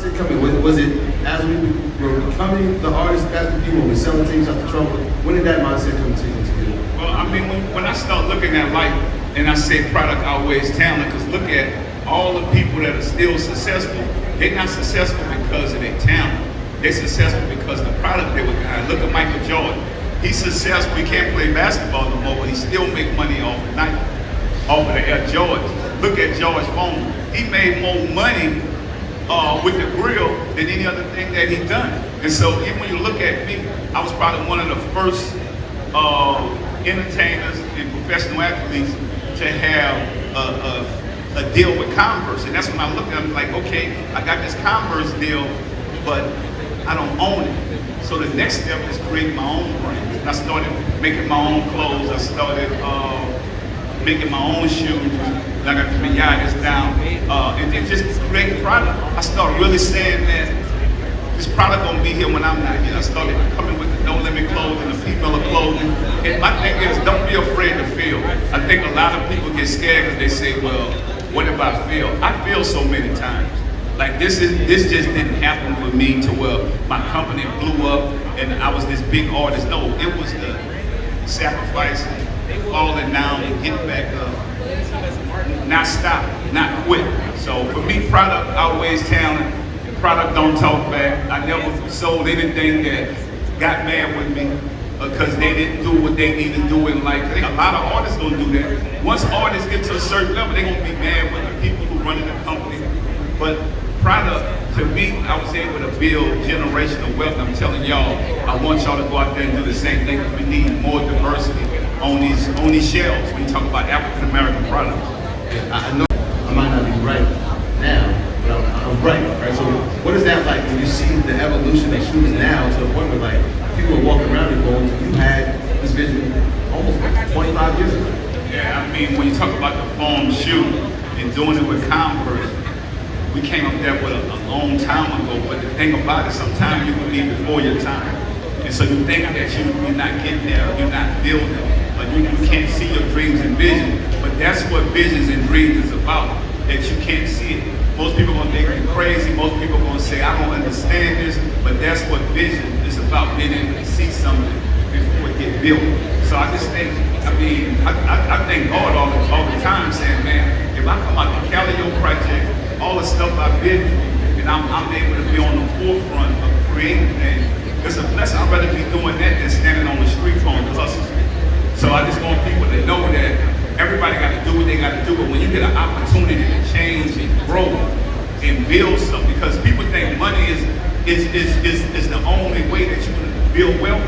mindset coming? Was it as we were becoming the artists, as the people were selling things out the trunk? When did that mindset come to you? Well, I mean, when I start looking at life, and I say product outweighs talent, because look at all the people that are still successful. They're not successful because of their talent. They're successful because of the product they were behind. Look at Michael Jordan. He's successful. He can't play basketball no more, but he still make money off of Nike, off of the Air Jordans. Look at George Foreman. He made more money with the grill than any other thing that he done. And so even when you look at me, I was probably one of the first entertainers and professional athletes to have a deal with Converse. And that's when I looked at it, I'm like, okay, I got this Converse deal, but I don't own it. So the next step is creating my own brand. And I started making my own clothes. I started making my own shoes. I got the Miatas down. And then just create product. I started really saying that this product gonna be here when I'm not here. I started coming with the No Limit clothing, the female clothing. And my thing is, don't be afraid to fail. I think a lot of people get scared because they say, well, what if I fail? I failed so many times. Like this just didn't happen for me to where my company blew up and I was this big artist. No, it was the sacrificing, falling down and getting back up. Not stop, not quit. So for me, product outweighs talent. Product don't talk back. I never sold anything that got mad with me because they didn't do what they need to do in life. I think a lot of artists don't do that. Once artists get to a certain level, they're gonna be mad with the people who run the company. But product, to me, I was able to build generational wealth. I'm telling y'all, I want y'all to go out there and do the same thing. We need more diversity on these shelves when you talk about African American products. I know I might not be right now, but I'm right? So what is that like when you see the evolution of shoes now to the point where like people are walking around and going, you had this vision almost like 25 years ago? Yeah, I mean, when you talk about the foam shoe and doing it with Converse, we came up there with a long time ago, but the thing about it, sometimes you can leave before your time. And so you think that you're not getting there, you're not building, but you can't see your dreams and vision. But that's what visions and dreams is about, that you can't see it. Most people are gonna think you're crazy, most people are gonna say, I don't understand this, but that's what vision is about, being able to see something before it gets built. So I just think, I mean, I thank God all the time saying, man, if I come out the Calio project, all the stuff I've been through, and I'm able to be on the forefront of creating things, it's a blessing. I'd rather be doing that than standing on the street on the hustle. So I just want people to know that everybody got to do what they got to do, but when you get an opportunity to change and grow and build something, because people think money is the only way that you can build wealth.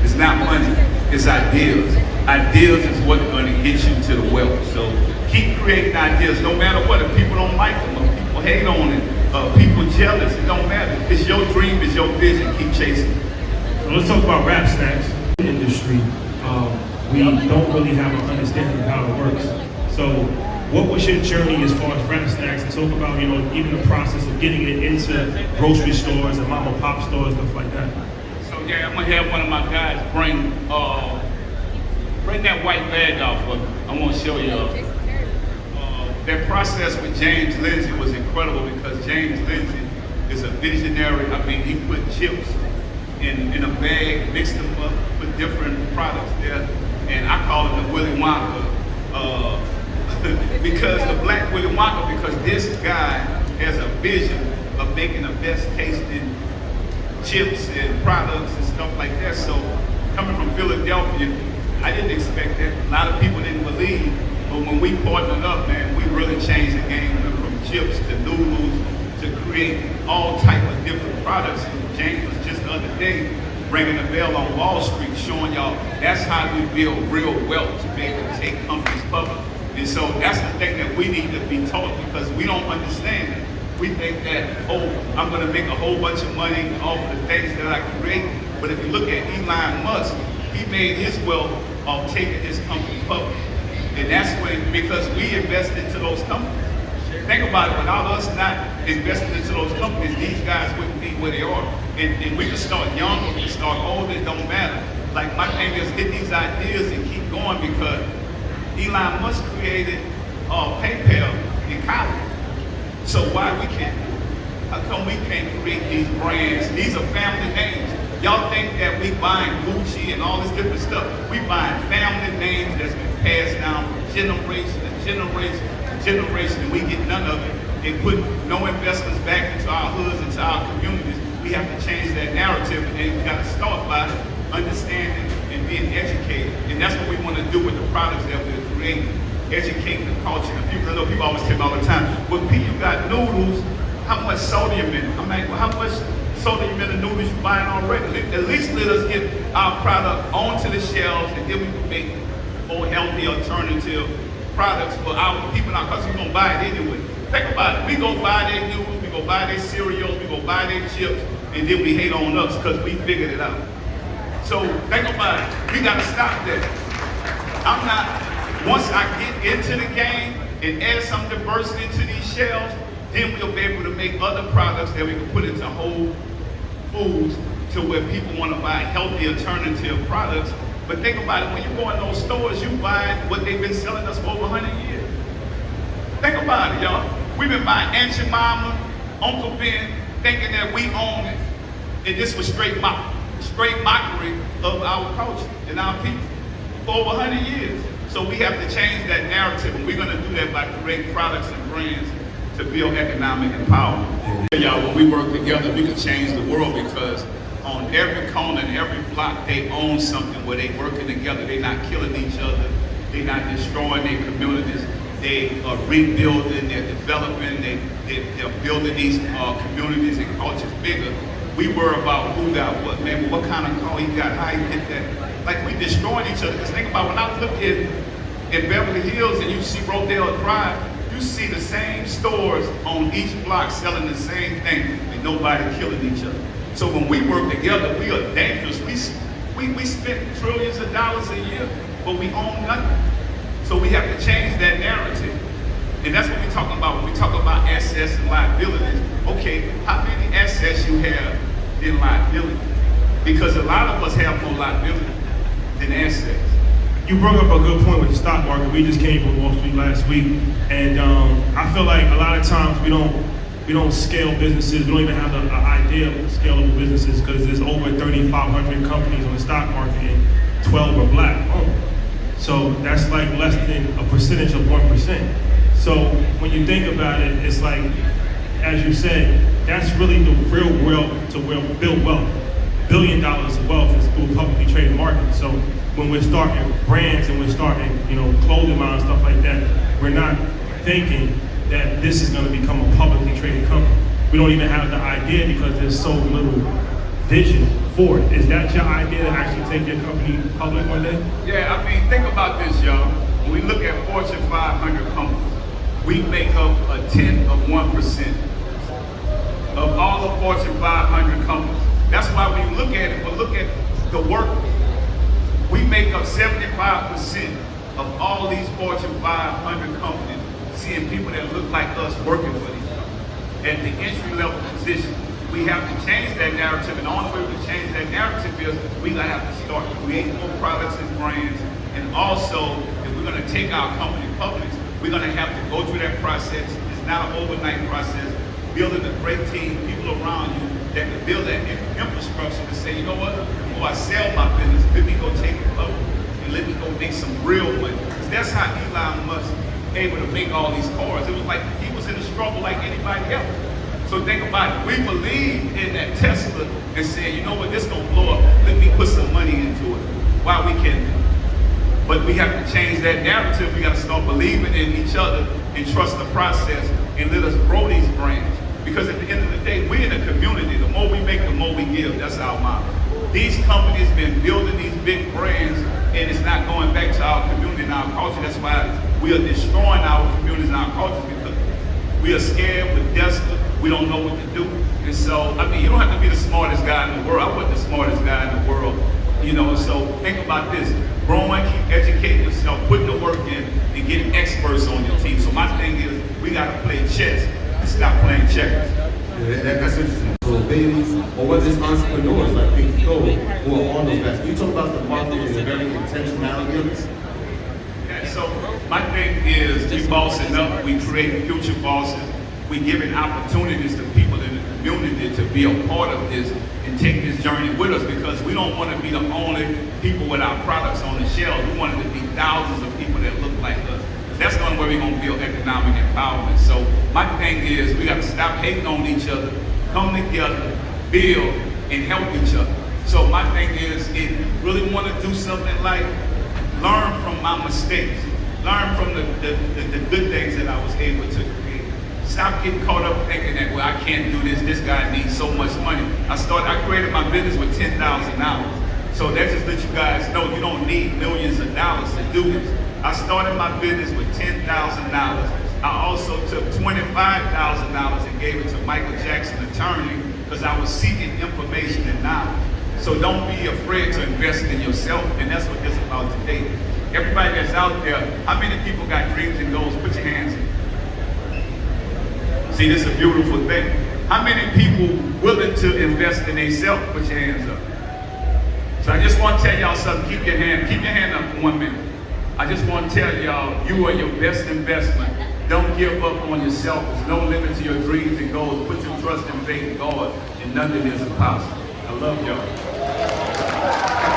It's not money, it's ideas. Ideas is what's going to get you to the wealth. So keep creating ideas, no matter what. If people don't like them, if people hate on it, people jealous, it don't matter. It's your dream, it's your vision, keep chasing. So let's talk about rap stacks. In the industry, we don't really have an understanding of how it works. So what was your journey as far as rap stacks, and talk about, you know, even the process of getting it into grocery stores and mom and pop stores, stuff like that? So yeah, I'm gonna have one of my guys bring that white bag out for me. I want to show you. That process with James Lindsay was incredible because James Lindsay is a visionary. I mean, he put chips in a bag, mixed them up, put different products there, and I call him the Willy Wonka because the Black Willy Wonka, because this guy has a vision of making the best tasting chips and products and stuff like that. So coming from Philadelphia, I didn't expect that. A lot of people didn't believe. But when we partnered up, man, we really changed the game. We went from chips to noodles to create all type of different products. And James was just the other day ringing the bell on Wall Street, showing y'all that's how we build real wealth, to be able to take companies public. And so that's the thing that we need to be taught, because we don't understand it. We think that, oh, I'm going to make a whole bunch of money off of the things that I create. But if you look at Elon Musk, he made his wealth off taking his company public. And that's when, because we invested into those companies. Think about it, without us not investing into those companies, these guys wouldn't be where they are. And we can start young, or we can start old, it don't matter. Like my thing is get these ideas and keep going, because Elon Musk created PayPal in college. So why we can't? How come we can't create these brands? These are family names. Y'all think that we buying Gucci and all this different stuff. We buying family names that's been passed down from generation to generation to generation, and we get none of it and put no investments back into our hoods, into our communities. We have to change that narrative, and then we got to start by understanding and being educated. And that's what we want to do with the products that we're creating. Educating the culture. And people always tell me all the time, well, P, you got noodles, how much sodium in it? I'm like, well, how much sodium in the noodles you buying already? At least let us get our product onto the shelves, and then we can make more healthy alternative products for our people and our customers. We're going to buy it anyway. Think about it. We go buy their noodles, we go buy their cereals, we go buy their chips, and then we hate on us because we figured it out. So think about it. We got to stop that. Once I get into the game and add some diversity into these shelves, then we'll be able to make other products that we can put into whole foods to where people want to buy healthy alternative products. But think about it, when you go in those stores, you buy what they've been selling us for over 100 years. Think about it, y'all. We've been buying Aunt Jemima, Uncle Ben, thinking that we own it. And this was straight mockery of our culture and our people for over 100 years. So we have to change that narrative, and we're going to do that by creating products and brands to build economic empowerment. Y'all, when we work together, we can change the world, because on every corner and every block, they own something where they working together. They're not killing each other. They're not destroying their communities. They are rebuilding, they're developing, they're building these communities and cultures bigger. We worry about who got what, man, what kind of car he got, how he did that. Like, we destroying each other. Because think about, when I look in Beverly Hills and you see Rodale Drive, you see the same stores on each block selling the same thing, and nobody killing each other. So when we work together, we are dangerous. We spend trillions of dollars a year, but we own nothing. So we have to change that narrative. And that's what we're talking about when we talk about assets and liabilities. Okay, how many assets you have in liability? Because a lot of us have more liability than assets. You brought up a good point with the stock market. We just came from Wall Street last week, and I feel like a lot of times we don't scale businesses. We don't even have the idea of scalable businesses, because there's over 3,500 companies on the stock market and 12 are black owned. So that's like less than a percentage of 1%. So when you think about it, it's like, as you said, that's really the real wealth to build wealth. $1 billion of wealth is through publicly traded markets. So when we're starting brands and we're starting, clothing lines, stuff like that, we're not thinking that this is going to become a publicly traded company. We don't even have the idea because there's so little vision for it. Is that your idea, to actually take your company public one day? Yeah, I mean, think about this, y'all. When we look at Fortune 500 companies, we make up a 10th of 1% of all the Fortune 500 companies. That's why when you look at it, but look at the workers. We make up 75% of all these Fortune 500 companies, seeing people that look like us working for these companies at the entry-level position. We have to change that narrative, and the only way to change that narrative is we're going to have to start creating more products and brands. And also, if we're going to take our company public, we're going to have to go through that process. It's not an overnight process. Building a great team, people around you that can build that infrastructure to say, you know what, before I sell my business, let me go take it public and let me go make some real money. Because that's how Elon Musk was able to make all these cars. It was like he was in a struggle like anybody else. So think about it. We believe in that Tesla and said, you know what, this gonna blow up. Let me put some money into it while we can. But we have to change that narrative. We got to start believing in each other and trust the process and let us grow these brands. Because at the end of the day, we're in a community. The more we make, the more we give. That's our model. These companies been building these big brands, and it's not going back to our community and our culture. That's why we are destroying our communities and our cultures, because we are scared, we're desperate, we don't know what to do. And so, I mean, you don't have to be the smartest guy in the world. I wasn't the smartest guy in the world. So think about this. Growing, keep educating yourself, putting the work in, and getting experts on your team. So my thing is, we got to play chess and stop playing checkers. Yeah, that's interesting. So babies, or whether it's entrepreneurs like Big Go, who are on those bets. Can you talk about the market and the very intentionality of this? Yeah, so my thing is, we bossing up, we create future bosses, we're giving opportunities to people in the community to be a part of this and take this journey with us, because we don't want to be the only people with our products on the shelves. We want it to be thousands of people that look like us. That's the only way we're going to build economic empowerment. So my thing is, we got to stop hating on each other, come together, build, and help each other. So my thing is, if you really want to do something like learn from my mistakes, learn from the good things that I was able to create. Stop getting caught up thinking that, well, I can't do this, this guy needs so much money. I created my business with $10,000. So that just let you guys know you don't need millions of dollars to do this. I started my business with $10,000. I also took $25,000 and gave it to Michael Jackson attorney because I was seeking information and knowledge. So don't be afraid to invest in yourself, and that's what this is about today. Everybody that's out there, how many people got dreams and goals? Put your hands in. See, this is a beautiful thing. How many people willing to invest in themselves? Put your hands up. So I just want to tell y'all something. Keep your hand up for 1 minute. I just want to tell y'all, you are your best investment. Don't give up on yourself. There's no limit to your dreams and goals. Put your trust and faith in God, and nothing is impossible. I love y'all.